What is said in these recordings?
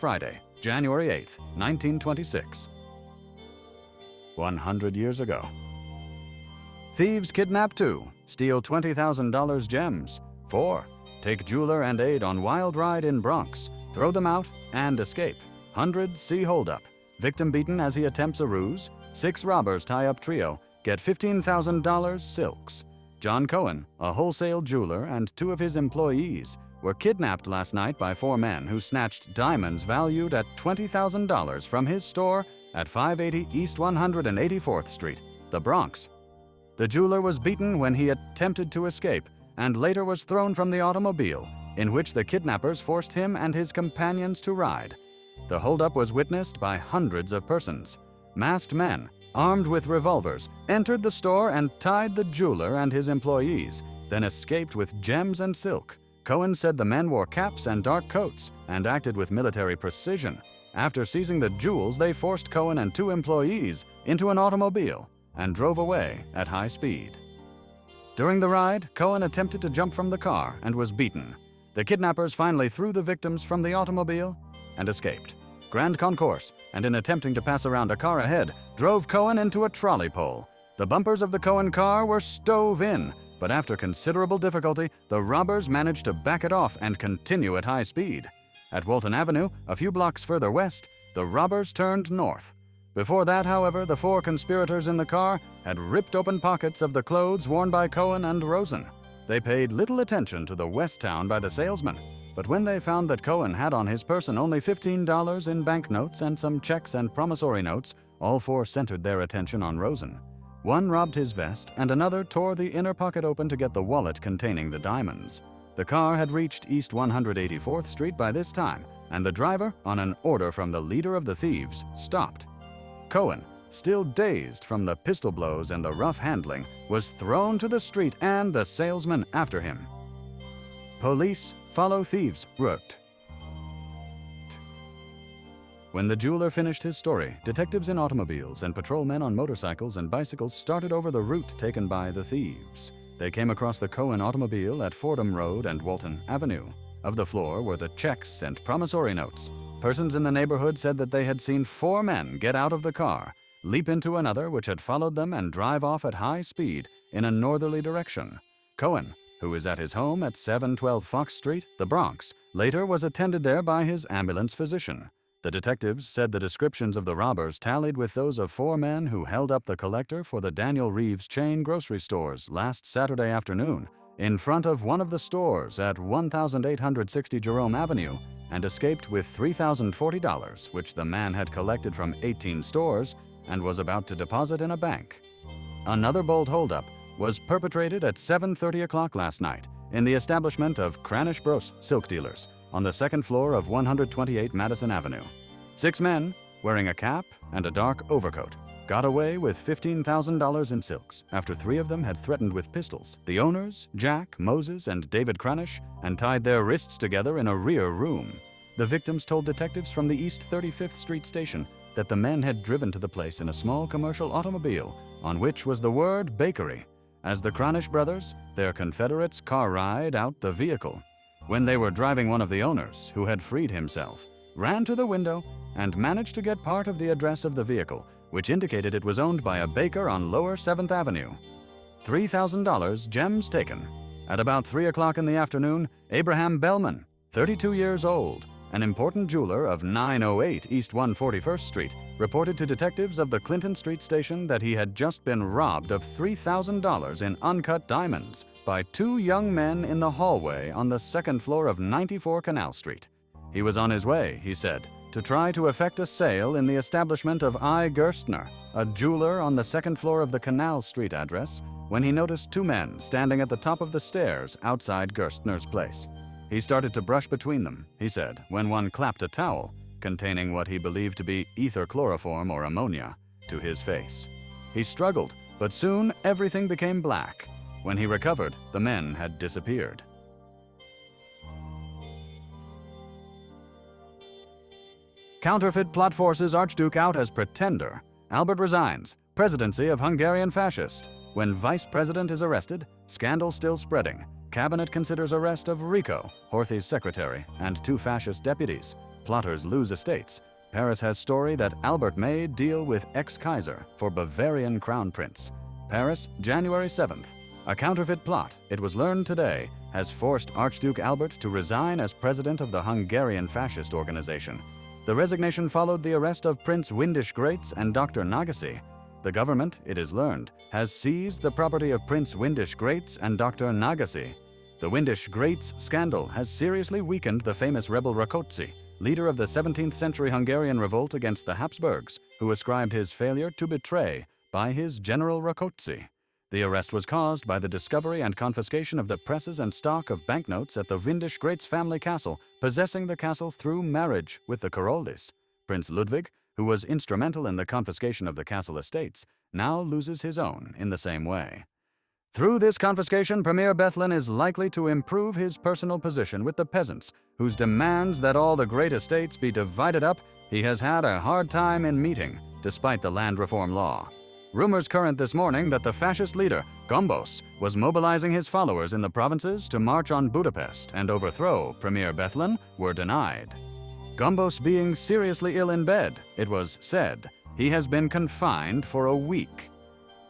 Friday, January 8, 1926. 100 years ago. Thieves kidnap 2, steal $20,000 gems. 4. Take jeweler and aide on wild ride in Bronx, throw them out, and escape. 100 see holdup. Victim beaten as he attempts a ruse. 6 robbers tie up trio, get $15,000 silks. John Cohen, a wholesale jeweler, and 2 of his employees were kidnapped last night by 4 men who snatched diamonds valued at $20,000 from his store at 580 East 184th Street, the Bronx. The jeweler was beaten when he attempted to escape and later was thrown from the automobile in which the kidnappers forced him and his companions to ride. The holdup was witnessed by hundreds of persons. Masked men, armed with revolvers, entered the store and tied the jeweler and his employees, then escaped with gems and silk. Cohen said the men wore caps and dark coats and acted with military precision. After seizing the jewels, they forced Cohen and 2 employees into an automobile and drove away at high speed. During the ride, Cohen attempted to jump from the car and was beaten. The kidnappers finally threw the victims from the automobile and escaped. Grand Concourse, and in attempting to pass around a car ahead, drove Cohen into a trolley pole. The bumpers of the Cohen car were stove in, but after considerable difficulty, the robbers managed to back it off and continue at high speed. At Walton Avenue, a few blocks further west, the robbers turned north. Before that, however, the 4 conspirators in the car had ripped open pockets of the clothes worn by Cohen and Rosen. They paid little attention to the west town by the salesman, but when they found that Cohen had on his person only $15 in banknotes and some checks and promissory notes, all 4 centered their attention on Rosen. One robbed his vest, and another tore the inner pocket open to get the wallet containing the diamonds. The car had reached East 184th Street by this time, and the driver, on an order from the leader of the thieves, stopped. Cohen, still dazed from the pistol blows and the rough handling, was thrown to the street and the salesman after him. Police follow thieves route. When the jeweler finished his story, detectives in automobiles and patrolmen on motorcycles and bicycles started over the route taken by the thieves. They came across the Cohen automobile at Fordham Road and Walton Avenue. Of the floor were the checks and promissory notes. Persons in the neighborhood said that they had seen 4 men get out of the car, leap into another which had followed them, and drive off at high speed in a northerly direction. Cohen, who is at his home at 712 Fox Street, the Bronx, later was attended there by his ambulance physician. The detectives said the descriptions of the robbers tallied with those of 4 men who held up the collector for the Daniel Reeves chain grocery stores last Saturday afternoon in front of one of the stores at 1860 Jerome Avenue and escaped with $3,040, which the man had collected from 18 stores and was about to deposit in a bank. Another bold holdup was perpetrated at 7:30 o'clock last night in the establishment of Cranish Bros Silk Dealers on the 2nd floor of 128 Madison Avenue. 6 men, wearing a cap and a dark overcoat, got away with $15,000 in silks after 3 of them had threatened with pistols the owners, Jack, Moses, and David Cranish, and tied their wrists together in a rear room. The victims told detectives from the East 35th Street station that the men had driven to the place in a small commercial automobile on which was the word bakery. As the Cranish brothers, their Confederates car ride out the vehicle. When they were driving, one of the owners, who had freed himself, ran to the window and managed to get part of the address of the vehicle, which indicated it was owned by a baker on Lower 7th Avenue. $3,000 gems taken. At about 3 o'clock in the afternoon, Abraham Bellman, 32 years old, an important jeweler of 908 East 141st Street, reported to detectives of the Clinton Street station that he had just been robbed of $3,000 in uncut diamonds by 2 young men in the hallway on the 2nd floor of 94 Canal Street. He was on his way, he said, to try to effect a sale in the establishment of I. Gerstner, a jeweler on the 2nd floor of the Canal Street address, when he noticed 2 men standing at the top of the stairs outside Gerstner's place. He started to brush between them, he said, when one clapped a towel, containing what he believed to be ether chloroform or ammonia, to his face. He struggled, but soon everything became black. When he recovered, the men had disappeared. Counterfeit plot forces Archduke out as pretender. Albert resigns. Presidency of Hungarian fascist. When vice president is arrested, scandal still spreading. Cabinet considers arrest of Rico, Horthy's secretary, and 2 fascist deputies. plotters lose estates, Paris has story that Albert may deal with ex-Kaiser for Bavarian crown prince. Paris, January 7th. A counterfeit plot, it was learned today, has forced Archduke Albert to resign as president of the Hungarian fascist organization. The resignation followed the arrest of Prince Windisch Graetz and Dr. Nagasi. The government, it is learned, has seized the property of Prince Windisch Graetz and Dr. Nagasi. The Windisch Graetz scandal has seriously weakened the famous rebel Rákóczi, leader of the 17th century Hungarian revolt against the Habsburgs, who ascribed his failure to betray by his General Rákóczi. The arrest was caused by the discovery and confiscation of the presses and stock of banknotes at the Windisch Graetz family castle, possessing the castle through marriage with the Karoldis. Prince Ludwig, who was instrumental in the confiscation of the castle estates, now loses his own in the same way. Through this confiscation, Premier Bethlen is likely to improve his personal position with the peasants, whose demands that all the great estates be divided up he has had a hard time in meeting, despite the land reform law. Rumors current this morning that the fascist leader, Gombos, was mobilizing his followers in the provinces to march on Budapest and overthrow Premier Bethlen were denied. Gombos being seriously ill in bed, it was said, he has been confined for a week.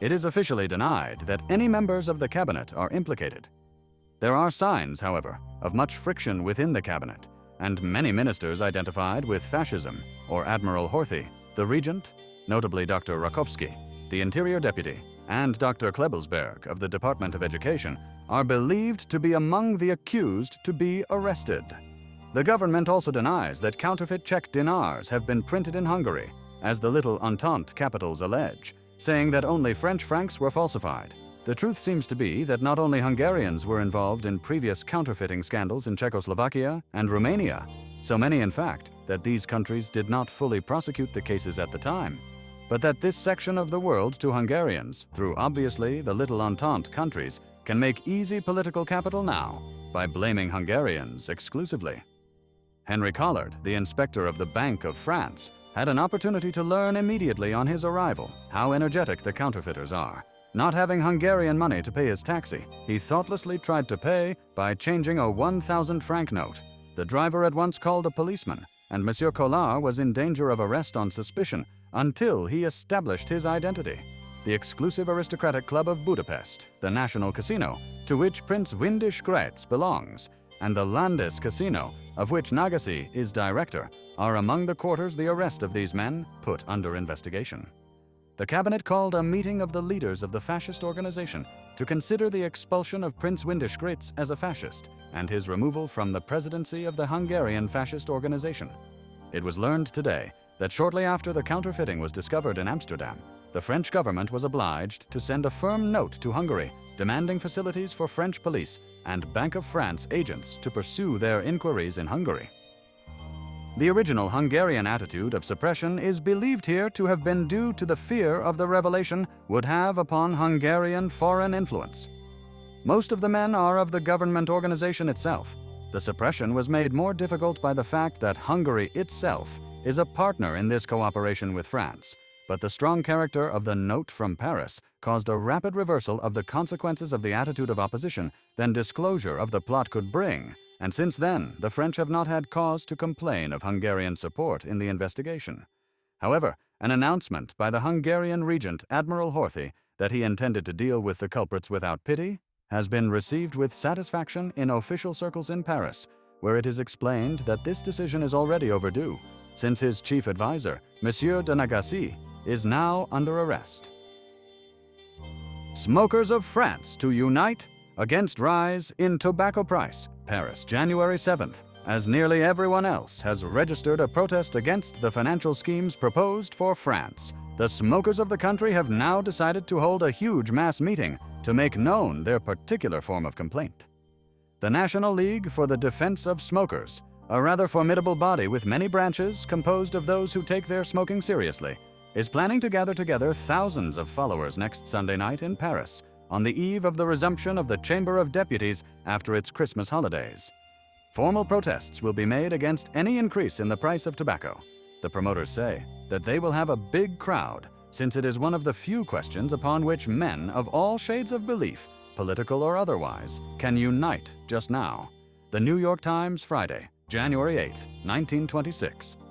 It is officially denied that any members of the cabinet are implicated. There are signs, however, of much friction within the cabinet, and many ministers identified with fascism, or Admiral Horthy, the regent, notably Dr. Rakovsky, the Interior Deputy, and Dr. Klebelsberg of the Department of Education, are believed to be among the accused to be arrested. The government also denies that counterfeit Czech dinars have been printed in Hungary, as the Little Entente capitals allege, saying that only French francs were falsified. The truth seems to be that not only Hungarians were involved in previous counterfeiting scandals in Czechoslovakia and Romania, so many in fact that these countries did not fully prosecute the cases at the time, but that this section of the world to Hungarians, through obviously the Little Entente countries, can make easy political capital now by blaming Hungarians exclusively. Henry Collard, the inspector of the Bank of France, had an opportunity to learn immediately on his arrival how energetic the counterfeiters are. Not having Hungarian money to pay his taxi, he thoughtlessly tried to pay by changing a 1,000 franc note. The driver at once called a policeman, and Monsieur Collard was in danger of arrest on suspicion until he established his identity. The exclusive aristocratic club of Budapest, the National Casino, to which Prince Windisch Graetz belongs, and the Landes Casino, of which Nagasi is director, are among the quarters the arrest of these men put under investigation. The cabinet called a meeting of the leaders of the fascist organization to consider the expulsion of Prince Windisch Graetz as a fascist and his removal from the presidency of the Hungarian fascist organization. It was learned today that shortly after the counterfeiting was discovered in Amsterdam, the French government was obliged to send a firm note to Hungary demanding facilities for French police and Bank of France agents to pursue their inquiries in Hungary. The original Hungarian attitude of suppression is believed here to have been due to the fear of the revelation would have upon Hungarian foreign influence. Most of the men are of the government organization itself. The suppression was made more difficult by the fact that Hungary itself is a partner in this cooperation with France, but the strong character of the note from Paris caused a rapid reversal of the consequences of the attitude of opposition than disclosure of the plot could bring, and since then the French have not had cause to complain of Hungarian support in the investigation. However, an announcement by the Hungarian regent Admiral Horthy that he intended to deal with the culprits without pity has been received with satisfaction in official circles in Paris, where it is explained that this decision is already overdue, since his chief advisor, Monsieur de Nagasi, is now under arrest. Smokers of France to unite against rise in tobacco price. Paris, January 7th, as nearly everyone else has registered a protest against the financial schemes proposed for France. The smokers of the country have now decided to hold a huge mass meeting to make known their particular form of complaint. The National League for the Defense of Smokers, a rather formidable body with many branches composed of those who take their smoking seriously, is planning to gather together thousands of followers next Sunday night in Paris, on the eve of the resumption of the Chamber of Deputies after its Christmas holidays. Formal protests will be made against any increase in the price of tobacco. The promoters say that they will have a big crowd, since it is one of the few questions upon which men of all shades of belief, political or otherwise, can unite just now. The New York Times, Friday, January 8, 1926.